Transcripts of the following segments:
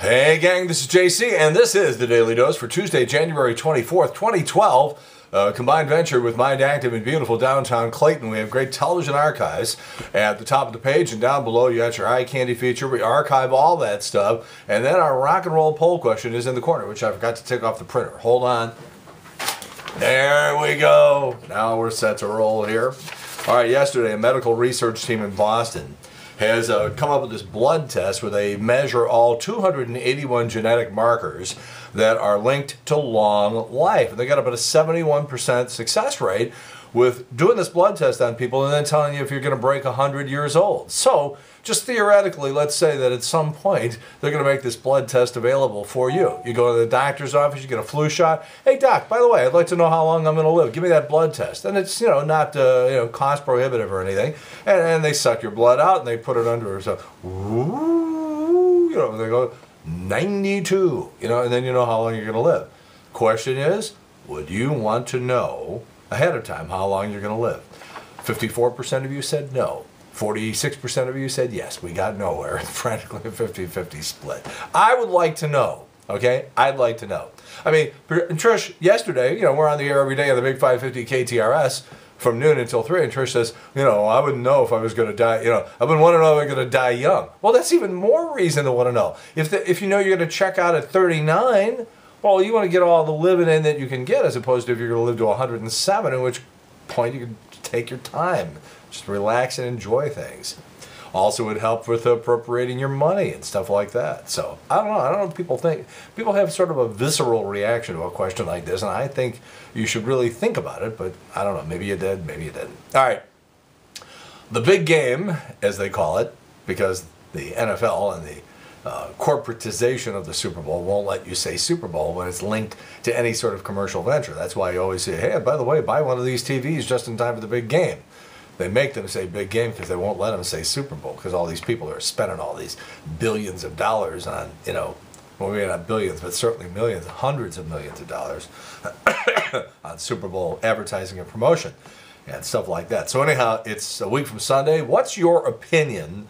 Hey gang, this is JC, and this is the Daily Dose for Tuesday, January 24th, 2012. Combined venture with Mind Active in beautiful downtown Clayton. We have great television archives at the top of the page, and down below you got your eye candy feature. We archive all that stuff, and then our rock and roll poll question is in the corner, which I forgot to take off the printer. Hold on. There we go. Now we're set to roll here. All right, yesterday a medical research team in Boston has come up with this blood test where they measure all 281 genetic markers that are linked to long life. And they got about a 71% success rate with doing this blood test on people and then telling you if you're going to break 100 years old. So, just theoretically, let's say that at some point they're going to make this blood test available for you. You go to the doctor's office, you get a flu shot. Hey doc, by the way, I'd like to know how long I'm going to live. Give me that blood test. And it's, not cost prohibitive or anything. And they suck your blood out and they put it under. So, they go 92. And then you know how long you're going to live. Question is, would you want to know ahead of time how long you're going to live? 54% of you said no. 46% of you said yes. We got nowhere. Practically a 50-50 split. I would like to know. Okay? I'd like to know. I mean, Trish, yesterday, we're on the air every day on the Big 550 KTRS from noon until 3, and Trish says, I wouldn't know if I was going to die, I wouldn't want to know if I'm going to die young. Well, that's even more reason to want to know. If you know you're going to check out at 39, well, you want to get all the living in that you can get, as opposed to if you're going to live to 107, at which point you can take your time. Just relax and enjoy things. Also would help with appropriating your money and stuff like that. So, I don't know what people think. People have sort of a visceral reaction to a question like this, and I think you should really think about it, but I don't know. Maybe you did, maybe you didn't. All right. The big game, as they call it, because the NFL and the corporatization of the Super Bowl won't let you say Super Bowl when it's linked to any sort of commercial venture. That's why you always say, hey, by the way, buy one of these TVs just in time for the big game. They make them say big game because they won't let them say Super Bowl, because all these people are spending all these billions of dollars on, well, maybe not billions, but certainly millions, hundreds of millions of dollars on Super Bowl advertising and promotion and stuff like that. So anyhow, it's a week from Sunday. What's your opinion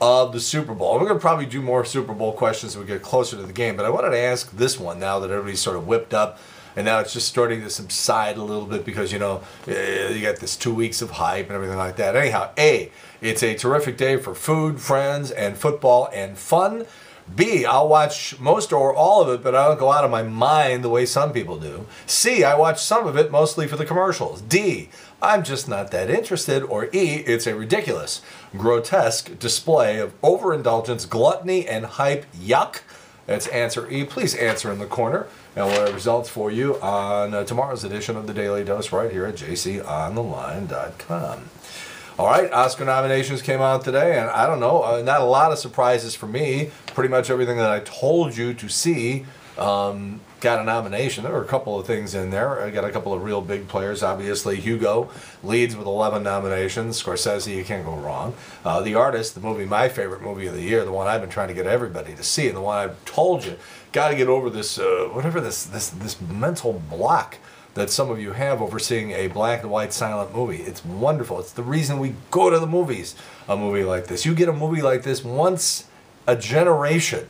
of the Super Bowl? We're going to probably do more Super Bowl questions as we get closer to the game, but I wanted to ask this one now that everybody's sort of whipped up. And now it's just starting to subside a little bit because, you got this 2 weeks of hype and everything like that. Anyhow, A, it's a terrific day for food, friends, and football and fun. B, I'll watch most or all of it, but I don't go out of my mind the way some people do. C, I watch some of it mostly for the commercials. D, I'm just not that interested. Or E, it's a ridiculous, grotesque display of overindulgence, gluttony, and hype. Yuck. That's answer E. Please answer in the corner, and we'll have results for you on tomorrow's edition of the Daily Dose right here at jcontheline.com. All right, Oscar nominations came out today, and I don't know, not a lot of surprises for me. Pretty much everything that I told you to see got a nomination. There were a couple of things in there. I got a couple of real big players. Obviously, Hugo leads with 11 nominations. Scorsese, you can't go wrong. The Artist, the movie, my favorite movie of the year, the one I've been trying to get everybody to see, and the one I've told you, got to get over this, this mental block that some of you have over seeing a black and white silent movie. It's wonderful. It's the reason we go to the movies, a movie like this. You get a movie like this once a generation.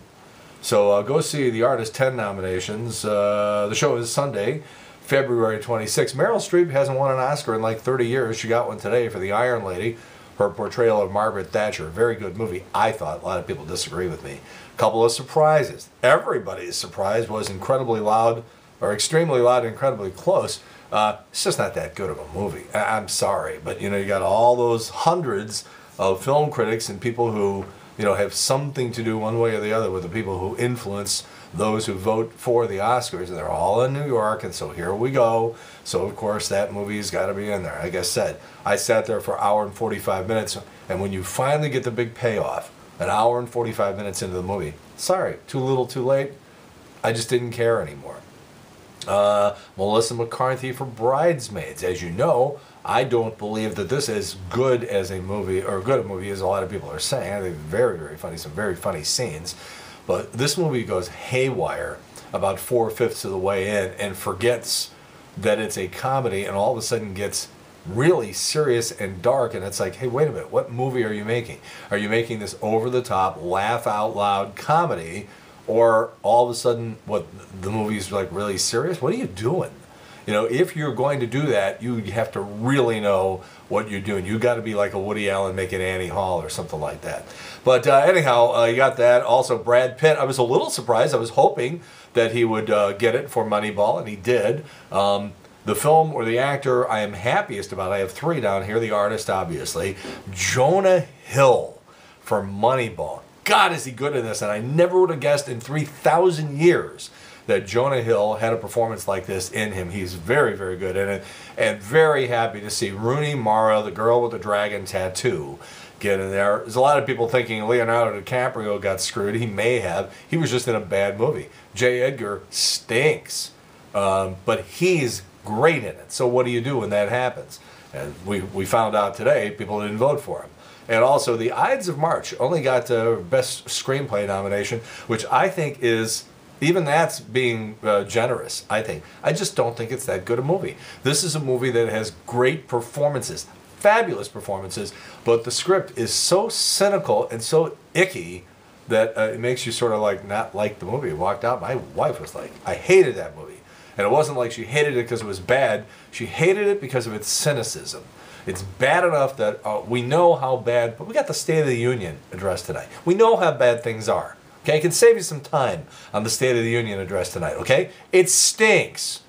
So go see The Artist, 10 nominations. The show is Sunday, February 26th. Meryl Streep hasn't won an Oscar in like 30 years. She got one today for The Iron Lady, her portrayal of Margaret Thatcher. Very good movie, I thought. A lot of people disagree with me. A couple of surprises. Everybody's surprise was incredibly loud, or extremely loud and incredibly close. It's just not that good of a movie. I'm sorry, but you got all those hundreds of film critics and people who have something to do one way or the other with the people who influence those who vote for the Oscars. And they're all in New York, and so here we go. So, of course, that movie's got to be in there. Like I said, I sat there for an hour and 45 minutes, and when you finally get the big payoff, an hour and 45 minutes into the movie, sorry, too little, too late, I just didn't care anymore. Melissa McCarthy for Bridesmaids. As you know, I don't believe that this is good as a movie, or good a movie as a lot of people are saying. I think very, very funny, some very funny scenes. But this movie goes haywire about 4/5 of the way in and forgets that it's a comedy, and all of a sudden gets really serious and dark, and it's like, hey, wait a minute, what movie are you making? Are you making this over-the-top, laugh-out-loud comedy, or all of a sudden, what, the movie's like really serious? What are you doing? You know, if you're going to do that, you have to really know what you're doing. You got to be like a Woody Allen making Annie Hall or something like that. But anyhow, you got that. Also, Brad Pitt. I was a little surprised. I was hoping that he would get it for Moneyball, and he did. The film or the actor I am happiest about, I have three down here. The artist, obviously, Jonah Hill for Moneyball. God, is he good in this? And I never would have guessed in 3,000 years that Jonah Hill had a performance like this in him. He's very, very good in it, and very happy to see Rooney Mara, the girl with the dragon tattoo, get in there. There's a lot of people thinking Leonardo DiCaprio got screwed. He may have. He was just in a bad movie. J. Edgar stinks, but he's great in it. So what do you do when that happens? And we found out today people didn't vote for him. And also, The Ides of March only got Best Screenplay nomination, which I think is, even that's being generous, I think. I just don't think it's that good a movie. This is a movie that has great performances, fabulous performances, but the script is so cynical and so icky that it makes you sort of like not like the movie. I walked out, my wife was like, I hated that movie. And it wasn't like she hated it because it was bad. She hated it because of its cynicism. It's bad enough that we know how bad, but we got the State of the Union address tonight. We know how bad things are. Okay, I can save you some time on the State of the Union address tonight, okay? It stinks.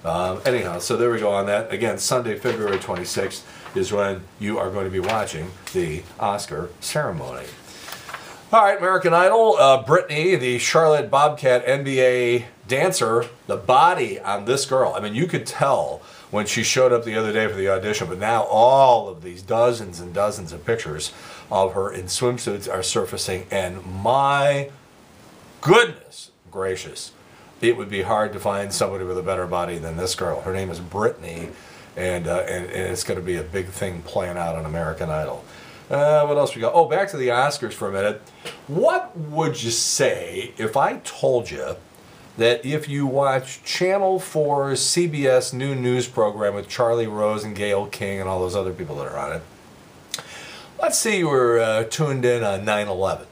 Anyhow, so there we go on that. Again, Sunday, February 26th is when you are going to be watching the Oscar ceremony. All right, American Idol, Britney, the Charlotte Bobcat NBA dancer, the body on this girl. I mean, you could tell when she showed up the other day for the audition, but now all of these dozens and dozens of pictures of her in swimsuits are surfacing, and my goodness gracious, it would be hard to find somebody with a better body than this girl. Her name is Britney, and it's going to be a big thing playing out on American Idol. What else we got? Oh, back to the Oscars for a minute. What would you say if I told you that if you watch Channel 4's CBS new news program with Charlie Rose and Gayle King and all those other people that are on it, let's say you were tuned in on 9/11,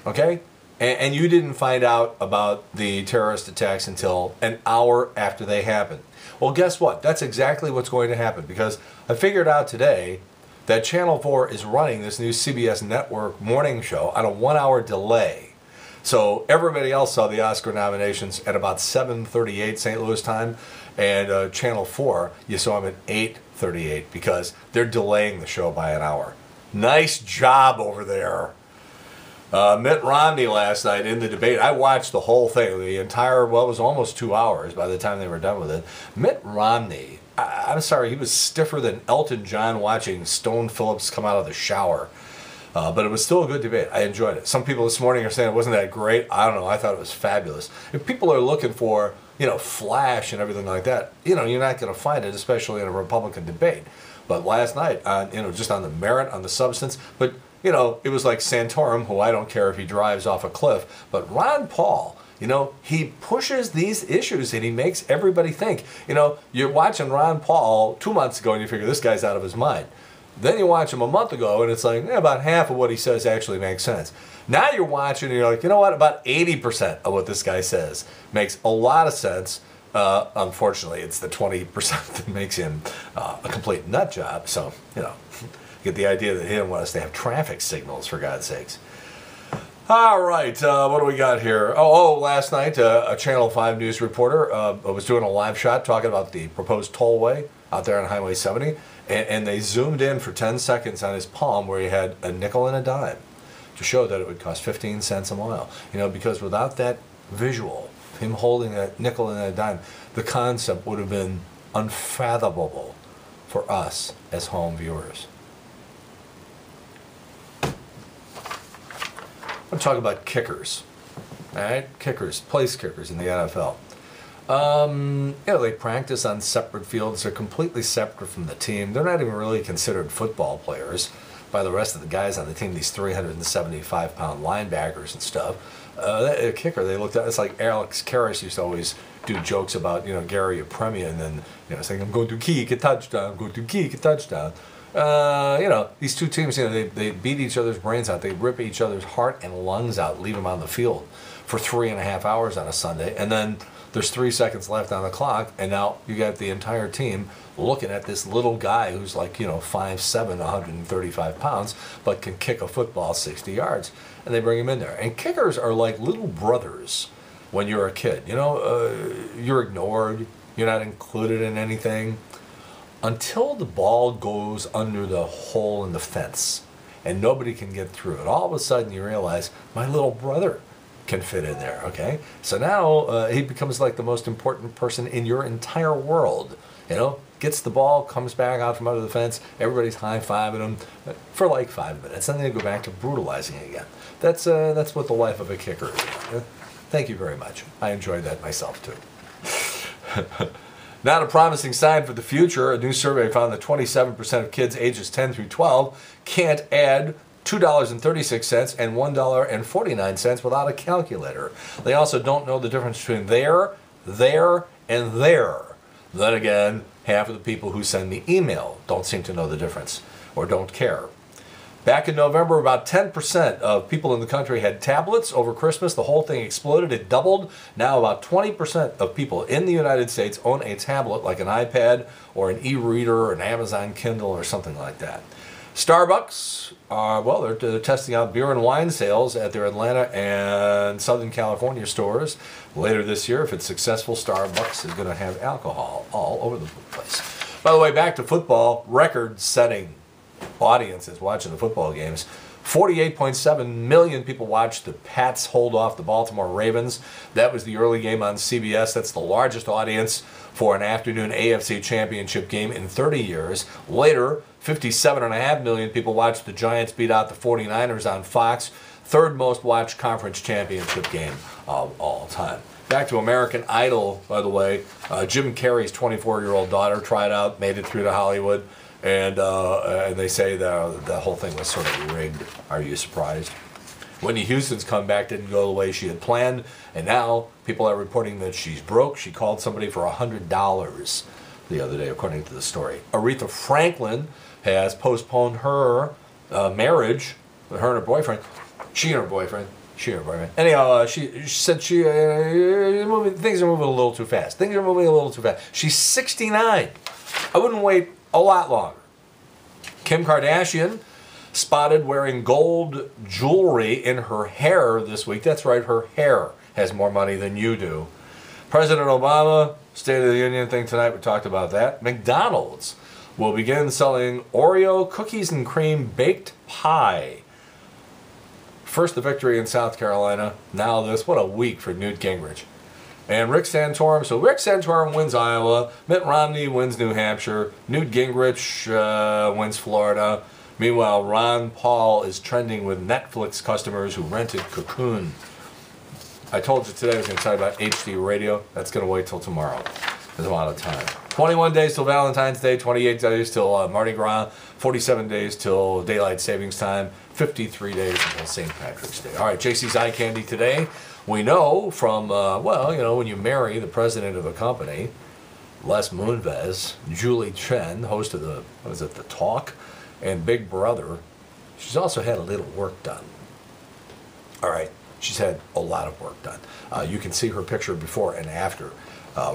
okay? And you didn't find out about the terrorist attacks until an hour after they happened. Well, guess what? That's exactly what's going to happen, because I figured out today that Channel 4 is running this new CBS network morning show on a 1-hour delay. So everybody else saw the Oscar nominations at about 7:38 St. Louis time, and Channel 4, you saw them at 8:38 because they're delaying the show by an hour. Nice job over there. Mitt Romney last night in the debate, I watched the whole thing, the entire, well, it was almost 2 hours by the time they were done with it. Mitt Romney, I'm sorry, he was stiffer than Elton John watching Stone Phillips come out of the shower. But it was still a good debate. I enjoyed it. Some people this morning are saying it wasn't that great. I don't know. I thought it was fabulous. If people are looking for, you know, flash and everything like that, you know, you're not going to find it, especially in a Republican debate. But last night, you know, just on the merit, on the substance, but, you know, it was like Santorum, who I don't care if he drives off a cliff, but Ron Paul, you know, he pushes these issues and he makes everybody think. You know, you're watching Ron Paul 2 months ago and you figure this guy's out of his mind. Then you watch him a month ago, and it's like, about half of what he says actually makes sense. Now you're watching, and you're like, you know what? About 80% of what this guy says makes a lot of sense. Unfortunately, it's the 20% that makes him a complete nut job. So, you know, get the idea that he didn't want us to have traffic signals, for God's sakes. All right, what do we got here? Last night, a Channel 5 news reporter was doing a live shot talking about the proposed tollway out there on Highway 70. And they zoomed in for 10 seconds on his palm where he had a nickel and a dime to show that it would cost 15 cents a mile. You know, because without that visual, him holding a nickel and a dime, the concept would have been unfathomable for us as home viewers. I'm going to talk about kickers. All right? Kickers, place kickers in the NFL. You know, they practice on separate fields. They're completely separate from the team. They're not even really considered football players by the rest of the guys on the team, these 375-pound linebackers and stuff. A kicker, they looked at, it's like Alex Karras used to always do jokes about, you know, Gary Apremia, and then, you know, saying, I'm going to kick a touchdown, I'm going to kick a touchdown. These two teams, they beat each other's brains out. They rip each other's heart and lungs out, leave them on the field for 3.5 hours on a Sunday. And then there's 3 seconds left on the clock, and now you got the entire team looking at this little guy who's like, 5'7", 135 pounds, but can kick a football 60 yards. And they bring him in there. And kickers are like little brothers when you're a kid. You're ignored. You're not included in anything until the ball goes under the hole in the fence and nobody can get through it. All of a sudden you realize my little brother can fit in there, okay? So now he becomes like the most important person in your entire world. Gets the ball, comes back out from under the fence, everybody's high-fiving him for like 5 minutes. Then they go back to brutalizing again. That's what the life of a kicker is. Thank you very much. I enjoyed that myself too. Not a promising sign for the future. A new survey found that 27% of kids ages 10 through 12 can't add $2.36 and $1.49 without a calculator. They also don't know the difference between there, and there. Then again, half of the people who send me email don't seem to know the difference or don't care. Back in November, about 10% of people in the country had tablets over Christmas. The whole thing exploded. It doubled. Now about 20% of people in the United States own a tablet like an iPad or an e-reader or an Amazon Kindle or something like that. Starbucks, they're testing out beer and wine sales at their Atlanta and Southern California stores. Later this year, if it's successful, Starbucks is going to have alcohol all over the place. By the way, back to football, record-setting audiences watching the football games. 48.7 million people watched the Pats hold off the Baltimore Ravens. That was the early game on CBS. That's the largest audience for an afternoon AFC championship game in 30 years. Later, 57.5 million people watched the Giants beat out the 49ers on Fox. Third most watched conference championship game of all time. Back to American Idol, by the way. Jim Carrey's 24-year-old daughter tried out, made it through to Hollywood. And they say the whole thing was sort of rigged. Are you surprised? Whitney Houston's comeback didn't go the way she had planned, and now people are reporting that she's broke. She called somebody for $100 the other day, according to the story. Aretha Franklin has postponed her marriage with her and her boyfriend. She and her boyfriend. Anyhow, she said things are moving a little too fast. She's 69. I wouldn't wait a lot longer. Kim Kardashian spotted wearing gold jewelry in her hair this week. That's right, her hair has more money than you do. President Obama, State of the Union thing tonight, we talked about that. McDonald's will begin selling Oreo cookies and cream baked pie. First the victory in South Carolina, now this. What a week for Newt Gingrich. And Rick Santorum, so Rick Santorum wins Iowa, Mitt Romney wins New Hampshire, Newt Gingrich wins Florida. Meanwhile, Ron Paul is trending with Netflix customers who rented Cocoon. I told you today I was going to talk about HD radio. That's going to wait till tomorrow. There's a lot of time. 21 days till Valentine's Day, 28 days till Mardi Gras, 47 days till Daylight Savings Time, 53 days until St. Patrick's Day. All right, JC's Eye Candy today. We know from, when you marry the president of a company, Les Moonves, Julie Chen, host of The Talk, and Big Brother, she's also had a little work done. All right, she's had a lot of work done. You can see her picture before and after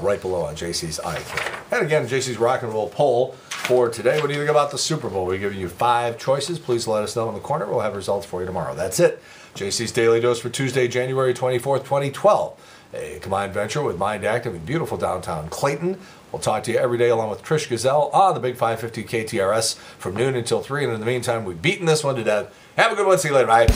right below on JC's Eye Candy. And again, JC's Rock and Roll poll for today. What do you think about the Super Bowl? We're giving you 5 choices. Please let us know in the corner. We'll have results for you tomorrow. That's it. JC's Daily Dose for Tuesday, January 24th, 2012. A combined venture with Mind Active in beautiful downtown Clayton. We'll talk to you every day along with Trish Gazelle on the Big 550 KTRS from noon until 3. And in the meantime, we've beaten this one to death. Have a good one. See you later. Bye.